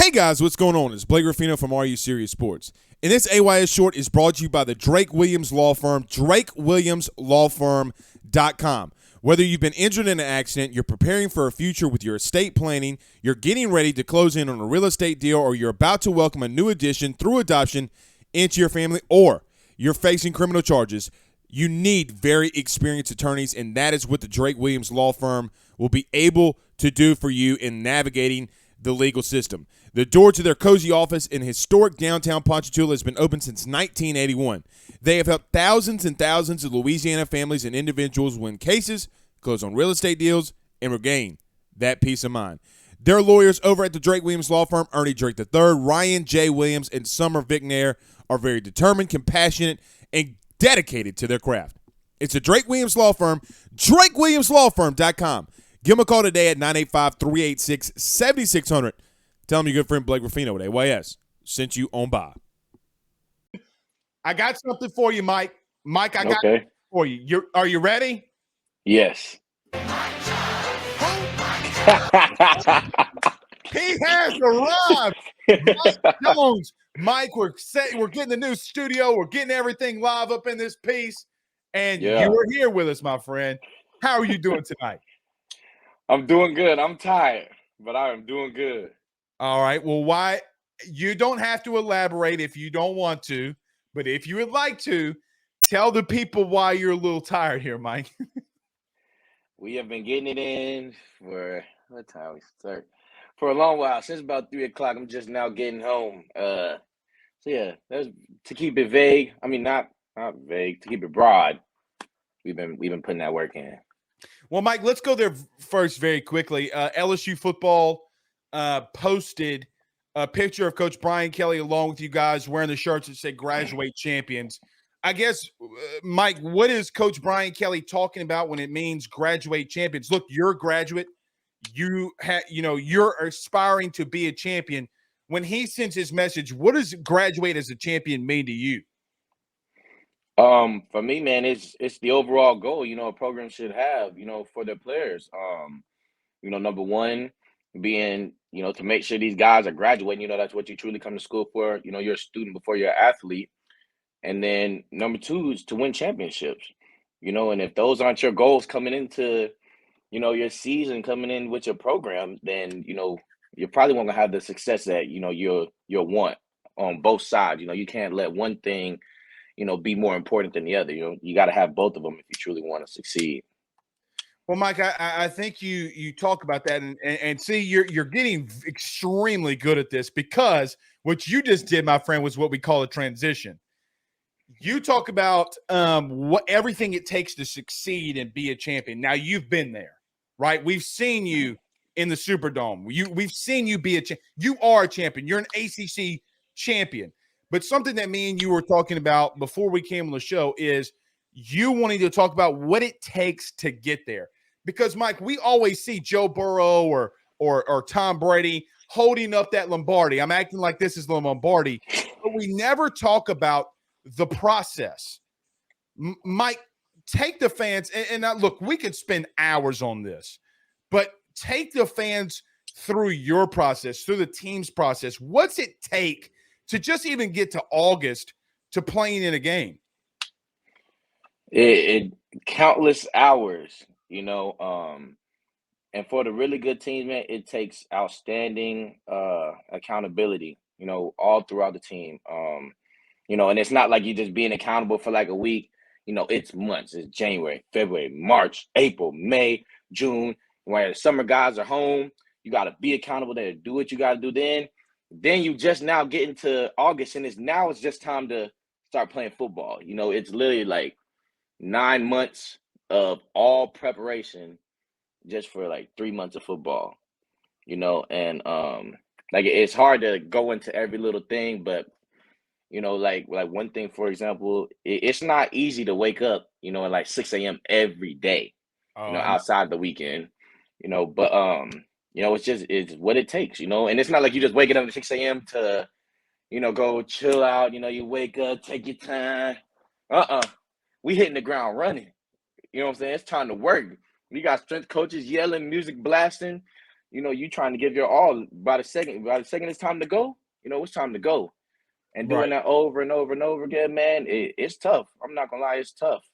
Hey guys, what's going on? It's Blake Ruffino from AYS Sports. And this AYS Short is brought to you by the Drake Williams Law Firm, drakewilliamslawfirm.com. Whether you've been injured in an accident, you're preparing for a future with your estate planning, you're getting ready to close in on a real estate deal, or you're about to welcome a new addition through adoption into your family, or you're facing criminal charges, you need very experienced attorneys, and that is what the Drake Williams Law Firm will be able to do for you in navigating the legal system. The door to their cozy office in historic downtown Ponchatoula has been open since 1981. They have helped thousands and thousands of Louisiana families and individuals win cases, close on real estate deals, and regain that peace of mind. Their lawyers over at the Drake Williams Law Firm, Ernie Drake III, Ryan J. Williams, and Summer Vicnair, are very determined, compassionate, and dedicated to their craft. It's the Drake Williams Law Firm, drakewilliamslawfirm.com. Give them a call today at 985-386-7600. Tell them your good friend Blake Ruffino at AYS sent you on by. I got something for you, Mike. Mike, I got something for you. Are you ready? Yes. He has arrived. Mike Jones. Mike, we're getting the new studio. We're getting everything live up in this piece. And you are here with us, my friend. How are you doing tonight? I'm doing good. I'm tired, but I am doing good. All right. Well, why you don't have to elaborate if you don't want to, but if you would like to, tell the people why you're a little tired here, Mike. We have been getting it in for what time we start? For a long while, since about 3 o'clock. I'm just now getting home. So yeah, that's to keep it vague. I mean, not vague, to keep it broad. We've been putting that work in. Well, Mike, let's go there first very quickly. LSU football posted a picture of Coach Brian Kelly along with you guys wearing the shirts that say graduate champions. I guess, Mike, what is Coach Brian Kelly talking about when it means graduate champions? Look, you're a graduate. You're aspiring to be a champion. When he sends his message, what does graduate as a champion mean to you? For me, man, it's the overall goal, a program should have, for their players. Number one being, to make sure these guys are graduating, that's what you truly come to school for. You're a student before you're an athlete. And then number two is to win championships, and if those aren't your goals coming into, your season, coming in with your program, then, you're probably won't have the success that, you'll want on both sides. You can't let one thing, be more important than the other. You got to have both of them if you truly want to succeed. Well, Mike, I think you talk about that and see you're getting extremely good at this, because what you just did, my friend, was what we call a transition. You talk about what everything it takes to succeed and be a champion. Now, you've been there, right? We've seen you in the Superdome. We've seen you be you are a champion. You're an ACC champion. But something that me and you were talking about before we came on the show is you wanting to talk about what it takes to get there. Because, Mike, we always see Joe Burrow or Tom Brady holding up that Lombardi. I'm acting like this is the Lombardi. But we never talk about the process. Mike, take the fans, and look, we could spend hours on this, but take the fans through your process, through the team's process. What's it take to just even get to August to playing in a game? It countless hours, and for the really good teams, man, it takes outstanding accountability, all throughout the team. And it's not like you just being accountable for like a week. It's months. It's January, February, March, April, May, June. When the summer guys are home, you got to be accountable there. Do what you got to do then. Then you just now get into August, and it's just time to start playing football. It's literally like 9 months of all preparation just for like 3 months of football, and like it's hard to go into every little thing, but like one thing, for example, it's not easy to wake up, at like 6 a.m. every day, outside the weekend, but it's what it takes, and it's not like you just waking up at 6 a.m. to, go chill out, you wake up, take your time. We hitting the ground running. You know what I'm saying? It's time to work. We got strength coaches yelling, music blasting. you trying to give your all. By the second it's time to go, it's time to go. And Right. doing that over and over and over again, man, it's tough. I'm not gonna lie, it's tough.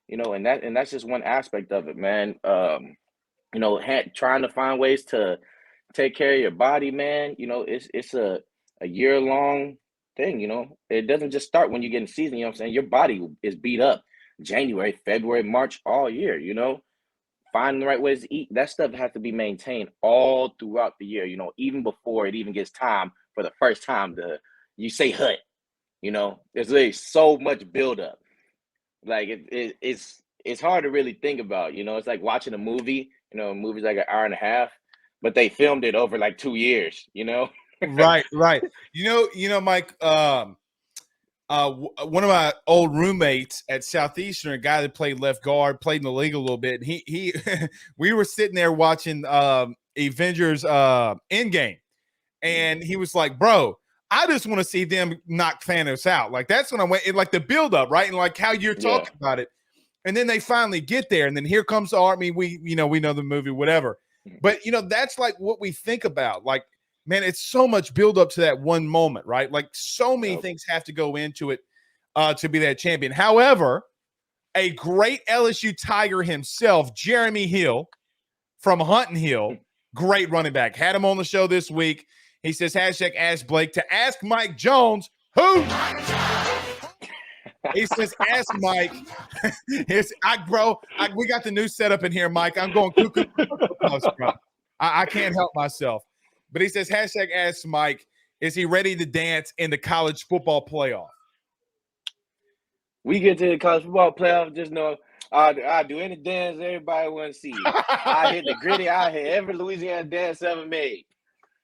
And that's just one aspect of it, man. Trying to find ways to take care of your body, man. It's a year-long thing. It doesn't just start when you get in season. You know what I'm saying? Your body is beat up January, February, March, all year. Finding the right ways to eat. That stuff has to be maintained all throughout the year. Even before it even gets time for the first time you say hut. There's really so much buildup. Like it's hard to really think about. It's like watching a movie. A movie's like an hour and a half, but they filmed it over like 2 years. Right. Mike, one of my old roommates at Southeastern, a guy that played left guard, played in the league a little bit. He we were sitting there watching Avengers Endgame, and he was like, "Bro, I just want to see them knock Thanos out." Like that's when I went in, like the build up, right? And like how you're talking about it. And then they finally get there, and then here comes the army. We know the movie, whatever. But that's like what we think about. Like, man, it's so much build up to that one moment, right? Like so many things have to go into it to be that champion. However, a great LSU Tiger himself, Jeremy Hill from Hunting Hill, great running back, had him on the show this week. He says, hashtag ask Blake to ask Mike Jones, who? He says, ask Mike. We got the new setup in here, Mike. I'm going cuckoo, bro. I can't help myself. But he says, hashtag ask Mike, is he ready to dance in the college football playoff? We get to the college football playoff, just know I do any dance everybody want to see. I hit the gritty. I hit every Louisiana dance ever made.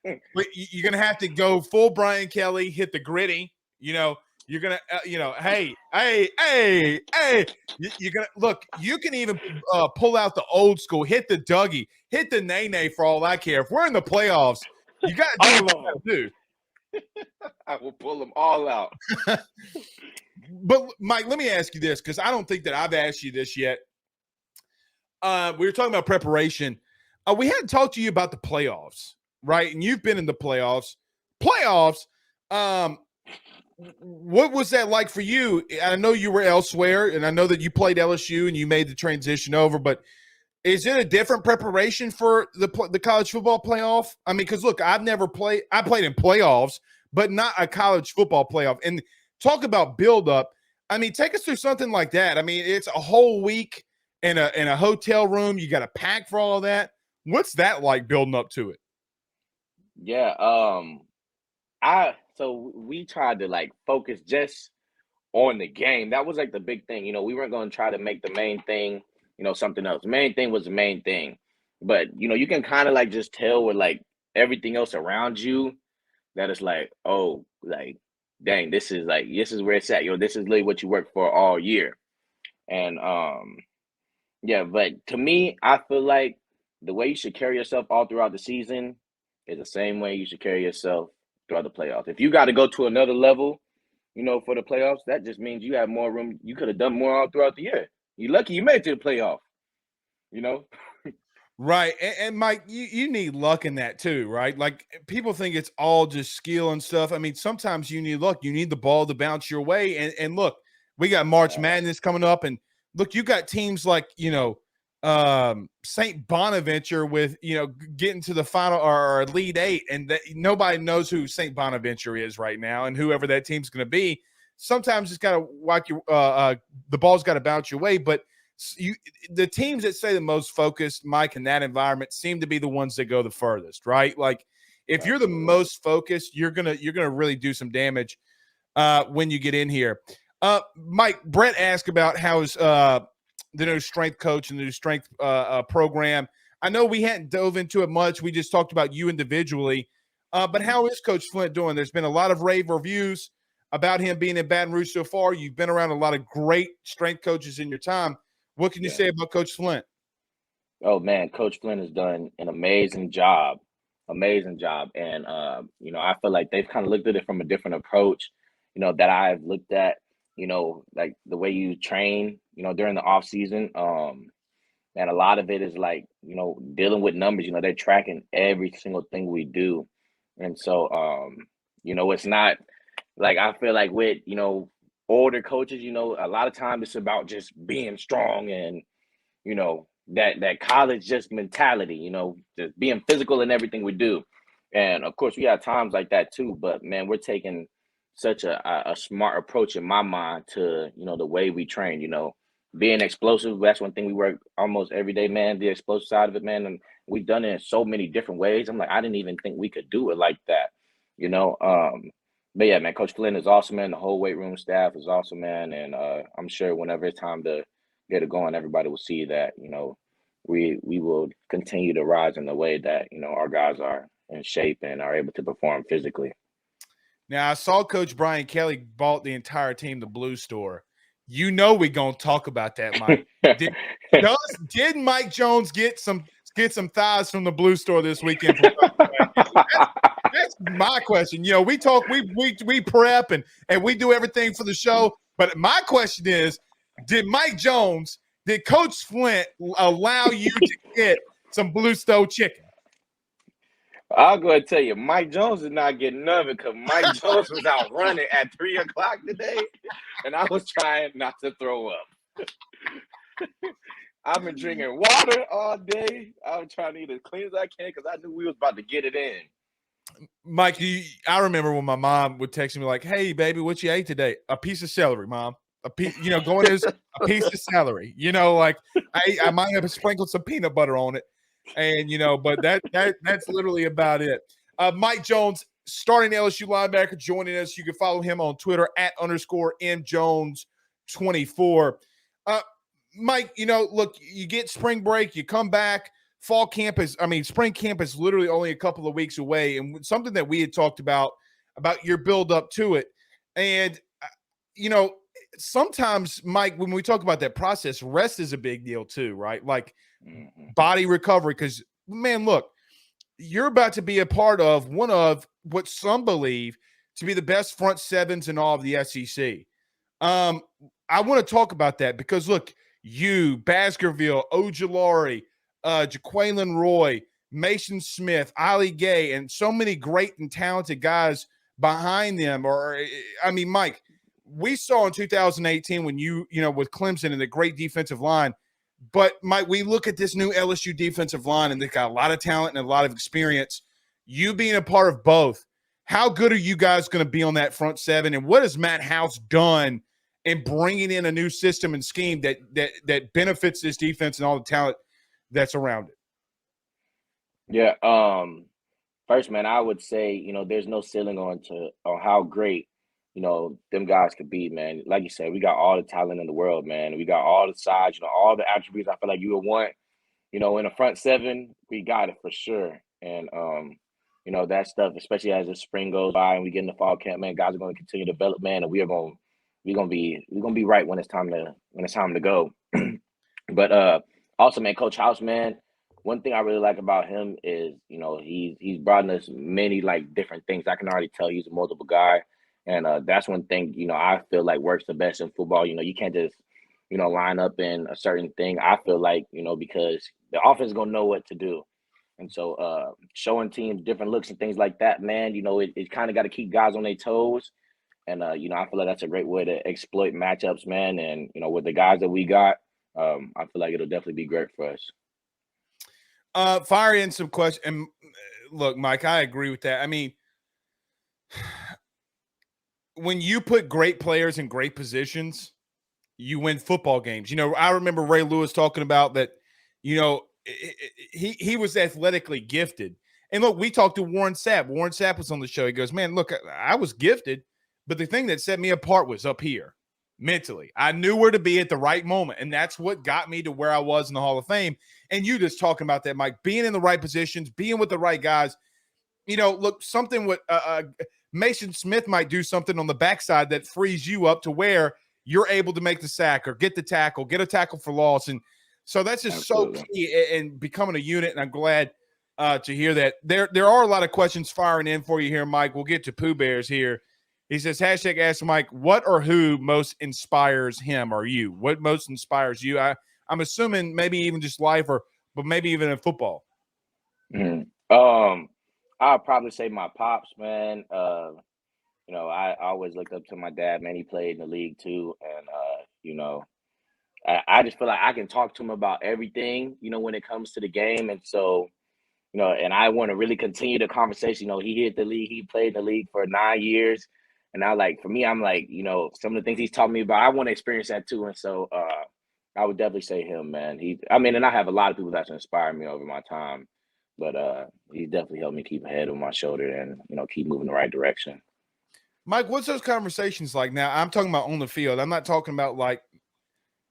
But you're going to have to go full Brian Kelly, hit the gritty, You're going to, hey. You're going to look, you can even pull out the old school, hit the Dougie, hit the Nene for all I care. If we're in the playoffs, you got to do what you got to do. I will pull them all out. But, Mike, let me ask you this, because I don't think that I've asked you this yet. We were talking about preparation. We hadn't talked to you about the playoffs, right? And you've been in the playoffs. What was that like for you? I know you were elsewhere, and I know that you played LSU and you made the transition over, but is it a different preparation for the college football playoff? I mean, because look, I played in playoffs, but not a college football playoff. And talk about build up. I mean, take us through something like that. I mean, it's a whole week in a hotel room. You got to pack for all of that. What's that like building up to it? Yeah. So we tried to like focus just on the game. That was like the big thing. We weren't going to try to make the main thing, something else. The main thing was the main thing. But, you can kind of like just tell with like everything else around you that it's like, oh, like, dang, this is where it's at. This is literally what you work for all year. And yeah, but to me, I feel like the way you should carry yourself all throughout the season is the same way you should carry yourself throughout the playoffs. If you got to go to another level, for the playoffs, that just means you have more room. You could have done more all throughout the year. You're lucky you made it to the playoff, Right. And Mike, you need luck in that too, right? Like people think it's all just skill and stuff. I mean, sometimes you need luck. You need the ball to bounce your way. And look, we got March Madness coming up. And look, you got teams like, St. Bonaventure with, getting to the final or Elite Eight. And nobody knows who St. Bonaventure is right now and whoever that team's going to be. Sometimes it's got to walk your the ball's got to bounce your way. But the teams that say the most focused, Mike, in that environment seem to be the ones that go the furthest, right? Like if you're the most focused, you're gonna really do some damage when you get in here. Mike, Brett asked about how is the new strength coach and the new strength program. I know we hadn't dove into it much. We just talked about you individually. But how is Coach Flint doing? There's been a lot of rave reviews about him being in Baton Rouge so far. You've been around a lot of great strength coaches in your time. What can you say about Coach Flint? Oh, man, Coach Flint has done an amazing job. And, I feel like they've kind of looked at it from a different approach, that I've looked at, like the way you train, during the off season. man, a lot of it is like, dealing with numbers. They're tracking every single thing we do. And so, it's not like I feel like with, older coaches, a lot of times it's about just being strong and, that college just mentality, just being physical in everything we do. And of course we have times like that too, but man, we're taking such a smart approach in my mind to, the way we train, being explosive. That's one thing we work almost every day, man, the explosive side of it, man. And we've done it in so many different ways. I'm like, I didn't even think we could do it like that, you know. But yeah, man, Coach Flynn is awesome, man. The whole weight room staff is awesome, man. And I'm sure whenever it's time to get it going, everybody will see that, we will continue to rise in the way that, our guys are in shape and are able to perform physically. Now, I saw Coach Brian Kelly bought the entire team the Blue Store. We're going to talk about that, Mike. Did Mike Jones get some thighs from the Blue Store this weekend? That's my question. We talk, we prep and we do everything for the show. But my question is, did Coach Flint allow you to get some Blue Store chicken? I'll go ahead and tell you, Mike Jones did not get none of it because Mike Jones was out running at 3 o'clock today, and I was trying not to throw up. I've been drinking water all day. I was trying to eat as clean as I can because I knew we was about to get it in. Mike, I remember when my mom would text me like, "Hey, baby, what you ate today? A piece of celery, Mom. A piece, going as a piece of celery. Like I might have sprinkled some peanut butter on it." And but that's literally about it. Mike Jones, starting LSU linebacker, joining us. You can follow him on Twitter at @MJones24. Mike, look, you get spring break, you come back. Spring camp is literally only a couple of weeks away, and something that we had talked about your build up to it. And sometimes, Mike, when we talk about that process, rest is a big deal too, right? Like body recovery, because man, look, you're about to be a part of one of what some believe to be the best front sevens in all of the SEC. I want to talk about that because look, you, Baskerville, Ojulari, Jaqueline Roy, Mason Smith, Ali Gay, and so many great and talented guys behind them. Mike, we saw in 2018 when you with Clemson and the great defensive line. But, Mike, we look at this new LSU defensive line, and they've got a lot of talent and a lot of experience. You being a part of both, how good are you guys going to be on that front seven? And what has Matt House done in bringing in a new system and scheme that benefits this defense and all the talent that's around it? Yeah. First, man, I would say, there's no ceiling on how great them guys could be, man. Like you said, we got all the talent in the world, man. We got all the sides, all the attributes I feel like you would want, in a front seven. We got it for sure. And, that stuff, especially as the spring goes by and we get in the fall camp, man, guys are going to continue to develop, man. And we're going to be right when it's time to go. But, also, man, Coach House, man, one thing I really like about him is, he's brought us many like different things. I can already tell he's a multiple guy. And that's one thing, I feel like works the best in football. You can't just, line up in a certain thing. I feel like, because the offense is going to know what to do. And so showing teams different looks and things like that, man, it kind of got to keep guys on their toes. And, I feel like that's a great way to exploit matchups, man. And, with the guys that we got, I feel like it'll definitely be great for us. Fire in some questions. And look, Mike, I agree with that. I mean, when you put great players in great positions, you win football games. I remember Ray Lewis talking about that, he was athletically gifted. And look, we talked to Warren Sapp. Warren Sapp was on the show. He goes, man, look, I was gifted, but the thing that set me apart was up here mentally. I knew where to be at the right moment, and that's what got me to where I was in the Hall of Fame. And you just talking about that, Mike, being in the right positions, being with the right guys. Look, something with Mason Smith might do something on the backside that frees you up to where you're able to make the sack or get the tackle, get a tackle for loss. And so that's just Absolutely. So key in becoming a unit. And I'm glad to hear that. There are a lot of questions firing in for you here, Mike. We'll get to Pooh Bears here. He says, # ask Mike, what or who most inspires him or you? What most inspires you? I'm assuming maybe even just life, but maybe even in football. I'll probably say my pops, man. I always looked up to my dad, man. He played in the league too, and I just feel like I can talk to him about everything, when it comes to the game, and so. And I want to really continue the conversation. He hit the league, he played in the league for 9 years. And for me, I'm like, some of the things he's taught me about, I want to experience that too. And so I would definitely say him, man. And I have a lot of people that's inspired me over my time, but he's definitely helped me keep a head on my shoulder and, keep moving the right direction. Mike, what's those conversations like now? I'm talking about on the field. I'm not talking about like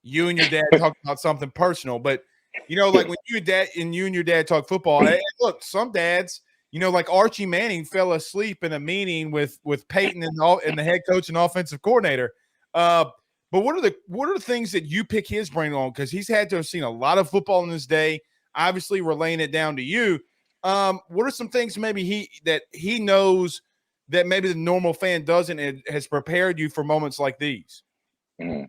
you and your dad talking about something personal, but like when you and your dad talk football, hey, look, some dads, like Archie Manning fell asleep in a meeting with Peyton and the head coach and offensive coordinator. But what are the things that you pick his brain on? Because he's had to have seen a lot of football in his day, obviously relaying it down to you. What are some things maybe he knows that maybe the normal fan doesn't and has prepared you for moments like these? Mm-hmm.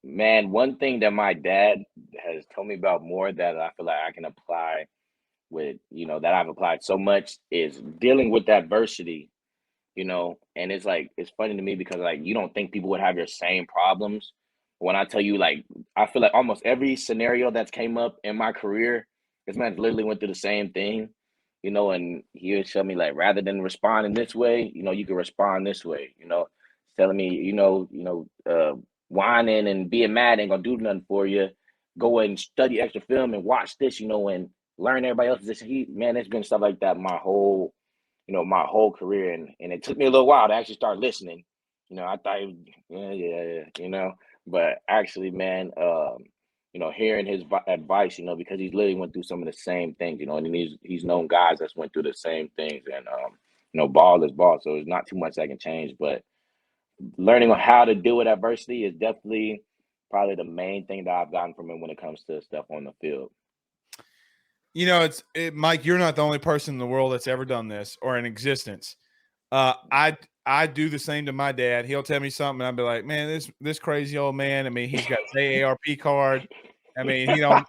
Man, one thing that my dad has told me about more that I feel like I can apply with, that I've applied so much is dealing with adversity, and it's funny to me because you don't think people would have your same problems. When I tell you, I feel like almost every scenario that's came up in my career, this man literally went through the same thing, and he would show me rather than responding this way, you can respond this way, telling me, whining and being mad ain't gonna do nothing for you. Go and study extra film and watch this, and learn everybody else's position. It's been stuff like that my whole career, and it took me a little while to actually start listening. I thought, but actually, man, hearing his advice, because he's literally went through some of the same things, and he's known guys that's went through the same things, and ball is ball, so there's not too much that can change, but learning on how to deal with adversity is definitely probably the main thing that I've gotten from him when it comes to stuff on the field. Mike, you're not the only person in the world that's ever done this or in existence. I do the same to my dad. He'll tell me something, and I'll be like, man, this crazy old man. I mean, he's got his AARP card. I mean, he don't,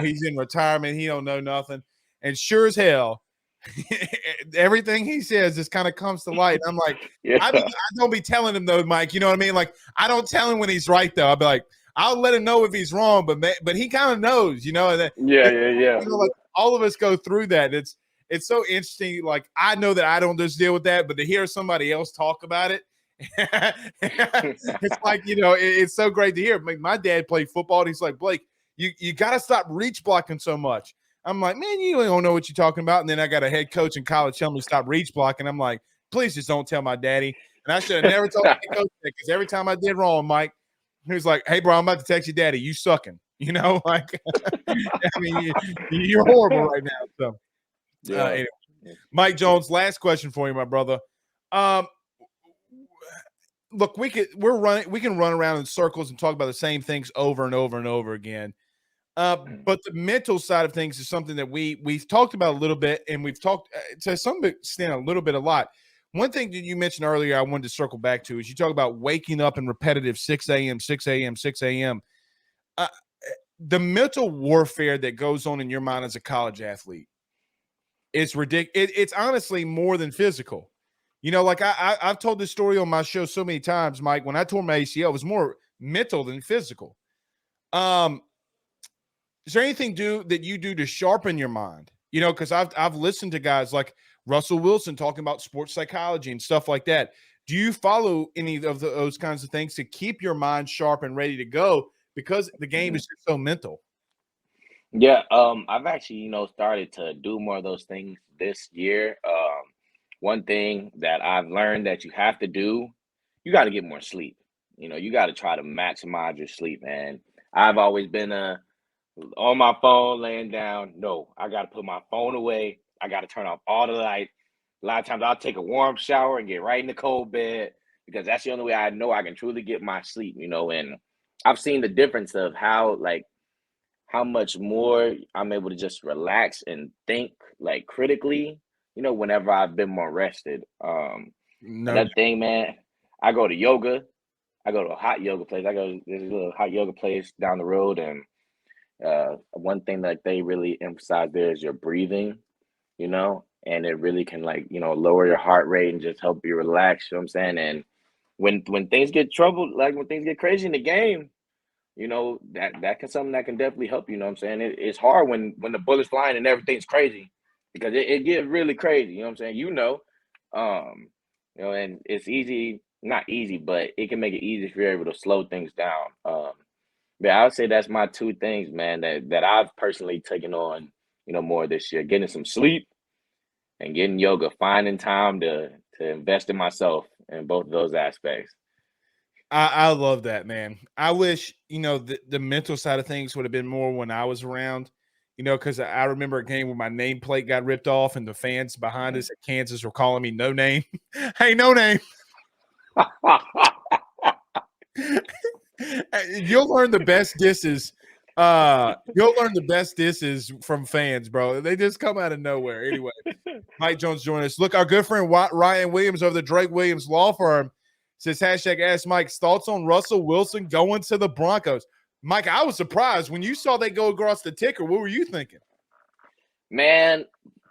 he's in retirement. He don't know nothing. And sure as hell, everything he says just kind of comes to light. I'm like, yeah. I don't be telling him though, Mike. You know what I mean? Like, I don't tell him when he's right though. I'll be like, I'll let him know if he's wrong, but he kind of knows, And yeah. Like all of us go through that. It's so interesting. Like I know that I don't just deal with that, but to hear somebody else talk about it, it's like it's so great to hear. My dad played football, and he's like, Blake, you got to stop reach blocking so much. I'm like, man, you don't know what you're talking about. And then I got a head coach in college telling me to stop reach blocking. I'm like, please just don't tell my daddy. And I should have never told my coach that because every time I did wrong, Mike, he was like, hey, bro, I'm about to text your daddy. You sucking. Like, I mean, you're horrible right now. So, anyway. Mike Jones, last question for you, my brother. Look, we can run around in circles and talk about the same things over and over and over again. But the mental side of things is something that we've talked about a little bit, and we've talked to some extent a lot. One thing that you mentioned earlier I wanted to circle back to is you talk about waking up in repetitive 6 a.m., 6 a.m., 6 a.m. The mental warfare that goes on in your mind as a college athlete, it's ridiculous. It's honestly more than physical. Like I've told this story on my show so many times, Mike. When I tore my ACL, it was more mental than physical. Is there anything that you do to sharpen your mind? Because I've listened to guys like Russell Wilson talking about sports psychology and stuff like that. Do you follow any of those kinds of things to keep your mind sharp and ready to go? Because the game is just so mental. Yeah, I've actually, started to do more of those things this year. One thing that I've learned that you have to do, you got to get more sleep. You got to try to maximize your sleep, man. I've always been on my phone, laying down. No, I got to put my phone away. I got to turn off all the lights. A lot of times I'll take a warm shower and get right in the cold bed because that's the only way I know I can truly get my sleep, and I've seen the difference of how much more I'm able to just relax and think critically, whenever I've been more rested. Another thing, man, I go to yoga. I go to a hot yoga place. There's a little hot yoga place down the road, and one thing that they really emphasize there is your breathing, and it really can lower your heart rate and just help you relax. You know what I'm saying? And when things get troubled, like when things get crazy in the game, that can something that can definitely help you. You know what I'm saying? It's hard when the bullets flying and everything's crazy, because it gets really crazy. You know what I'm saying? And it's easy, not easy, but it can make it easy if you're able to slow things down. But I would say that's my two things, man, that I've personally taken on, more this year: getting some sleep and getting yoga, finding time to invest in myself in both of those aspects. I love that, man. I wish, the mental side of things would have been more when I was around, because I remember a game where my nameplate got ripped off and the fans behind us at Kansas were calling me no name. Hey, no name. You'll learn the best disses. You'll learn the best disses from fans, bro. They just come out of nowhere. Anyway, Mike Jones joined us. Look, our good friend Ryan Williams of the Drake Williams Law Firm says hashtag Ask Mike's thoughts on Russell Wilson going to the Broncos. Mike, I was surprised when you saw they go across the ticker. What were you thinking? Man,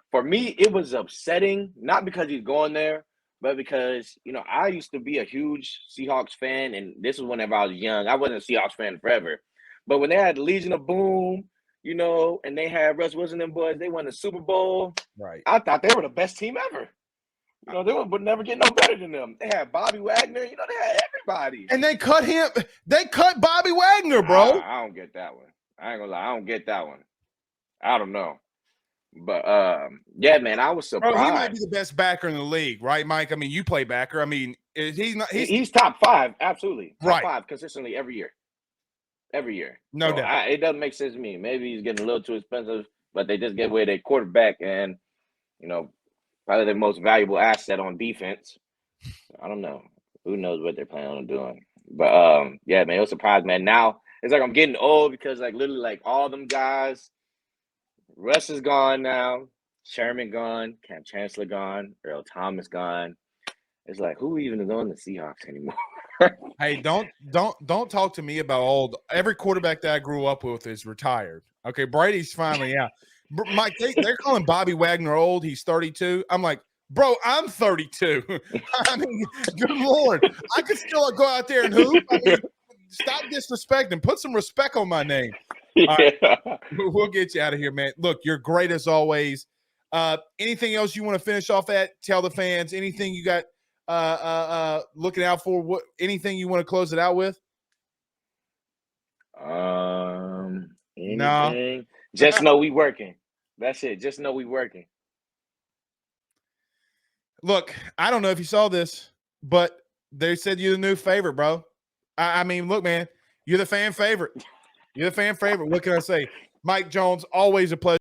for me, it was upsetting, not because he's going there, but because, I used to be a huge Seahawks fan, and this was whenever I was young. I wasn't a Seahawks fan forever. But when they had Legion of Boom, and they had Russ Wilson and boys, they won the Super Bowl. Right. I thought they were the best team ever. They would never get no better than them. They had Bobby Wagner. They had everybody. And they cut him. They cut Bobby Wagner, bro. I don't get that one. I ain't gonna lie. I don't get that one. I don't know. But, yeah, man, I was surprised. Bro, he might be the best backer in the league, right, Mike? I mean, you play backer. I mean, he's top five, absolutely. Top five consistently every year. Every year. No doubt. It doesn't make sense to me. Maybe he's getting a little too expensive, but they just gave away their quarterback and, probably their most valuable asset on defense. I don't know. Who knows what they're planning on doing. But, yeah, man, it was a surprise, man. Now, it's like I'm getting old because, literally, all them guys, Russ is gone now, Sherman gone, Cam Chancellor gone, Earl Thomas gone. It's like, who even is on the Seahawks anymore? Hey, don't talk to me about old. Every quarterback that I grew up with is retired. Okay, Brady's finally out. Mike, they're calling Bobby Wagner old. He's 32. I'm like, bro, I'm 32. I mean, good Lord. I could still go out there and hoop. I mean, stop disrespecting. Put some respect on my name. All right, we'll get you out of here, man. Look, you're great as always. Anything else you want to finish off at? Tell the fans anything you got looking out for. What anything you want to close it out with? Anything? No. Just know we working. That's it. Just know we working. Look, I don't know if you saw this, but they said you're the new favorite, bro. I mean, look, man, you're the fan favorite. You're the fan favorite. What can I say? Mike Jones, always a pleasure.